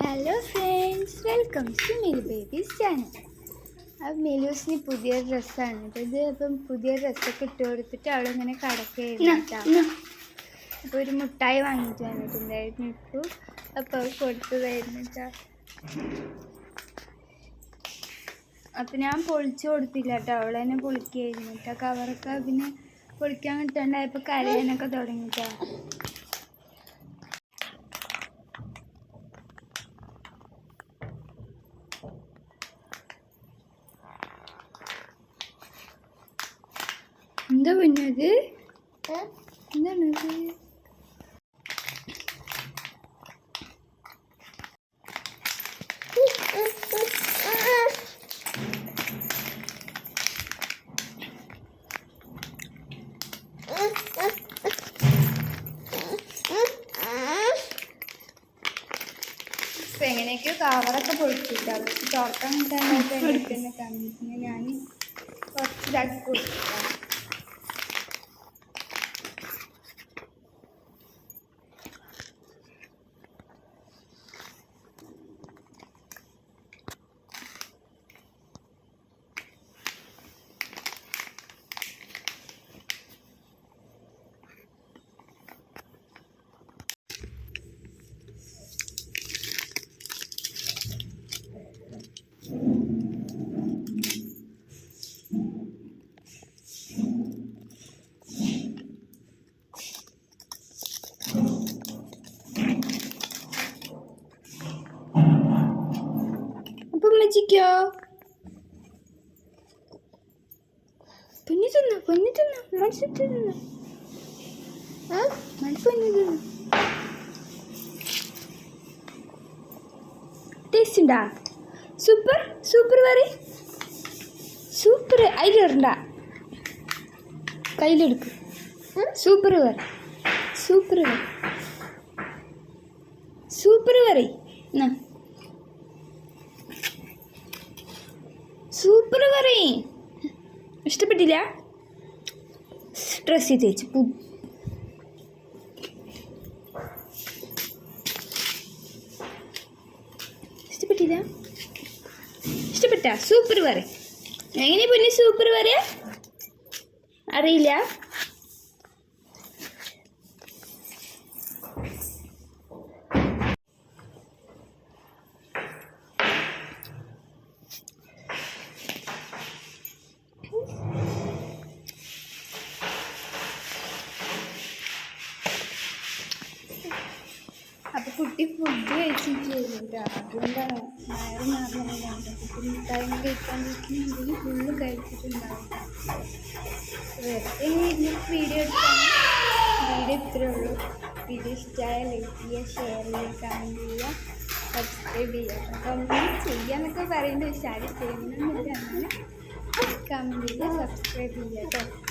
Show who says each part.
Speaker 1: Hello friends, welcome to Milu babies channel. അപ്പം മിലൂസിന് പുതിയ ഡ്രസ്സാണ് ഇത്. അപ്പം പുതിയ ഡ്രസ്സൊക്കെ ഇട്ട് കൊടുത്തിട്ട് അവളിങ്ങനെ കിടക്കുകയായിരുന്നു. അപ്പോൾ ഒരു മുട്ടായി വാങ്ങിയിട്ട് വന്നിട്ടുണ്ടായിരുന്നു ഇപ്പോൾ. അപ്പോൾ അത് കൊടുത്തതായിരുന്നു കേട്ടോ. അപ്പം ഞാൻ പൊളിച്ചു കൊടുത്തില്ല കേട്ടോ, അവൾ തന്നെ പൊളിക്കുകയായിരുന്നു കേട്ടോ. കവറൊക്കെ പിന്നെ പൊളിക്കാൻ കിട്ടാണ്ടായപ്പോൾ കരയാനൊക്കെ തുടങ്ങിട്ടോ. എന്താ പിന്നത്? എന്താണത്? എങ്ങനെയൊക്കെയോ കവറൊക്കെ പൊളിച്ചിട്ട് അവർക്ക് തുറക്കാൻ കിട്ടാനായിട്ട് എടുക്കുന്ന കമ്മിറ്റിന് ഞാൻ കുറച്ച് ഇതാക്കി കൊടുത്തിട്ടാണ്. അമ്മച്ചിക്കോ പൊന്നു തിന്നോ, പൊന്നു തിന്നോ, മനസ്സിട്ട് തിന്നോ, മനസ്സൊന്നു തിന്നോ. ടേസ്റ്റ് ഉണ്ടാ? സൂപ്പർ സൂപ്പർ പറ, സൂപ്പർ. അതിലിടണ്ട, കയ്യിലെടുക്ക്. സൂപ്പർ പറ, സൂപ്പർ പറ, സൂപ്പർ പറ. എന്നാ സൂപ്പർ പറയ്. ഇഷ്ടപ്പെട്ടില്ല? ഡ്രസ്സ് തേച്ച് ഇഷ്ടപ്പെട്ടില്ല? ഇഷ്ടപ്പെട്ട? സൂപ്പർ പറ. എങ്ങനെ പൊന്നി സൂപ്പർ പറയാ? അറിയില്ല? അപ്പോൾ കുട്ടി ഫുഡ് കഴിച്ചിട്ട് അതുകൊണ്ടാണ് വയറ് നിറഞ്ഞതാണ്. കുട്ടി മിഠായി കഴിക്കാണ്ടിരിക്കുന്നുണ്ടെങ്കിൽ ഫുള്ള് കഴിച്ചിട്ടുണ്ടാവും. വെറുതെ വീഡിയോ എടുത്താണ്. വീഡിയോ ഇത്രയേ ഉള്ളൂ. വീഡിയോ ഇഷ്ടമായ ലൈക്ക് ചെയ്യുക, ഷെയർ ചെയ്യുക, കമൻറ്റ് ചെയ്യുക, സബ്സ്ക്രൈബ് ചെയ്യുക. കമൻറ്റ് ചെയ്യാന്നൊക്കെ പറയുന്നത് പക്ഷേ ആരും ചെയ്യുന്നൊന്നുമില്ല. അങ്ങനെ കമൻറ്റ് ചെയ്യുക, സബ്സ്ക്രൈബ് ചെയ്യുക കേട്ടോ.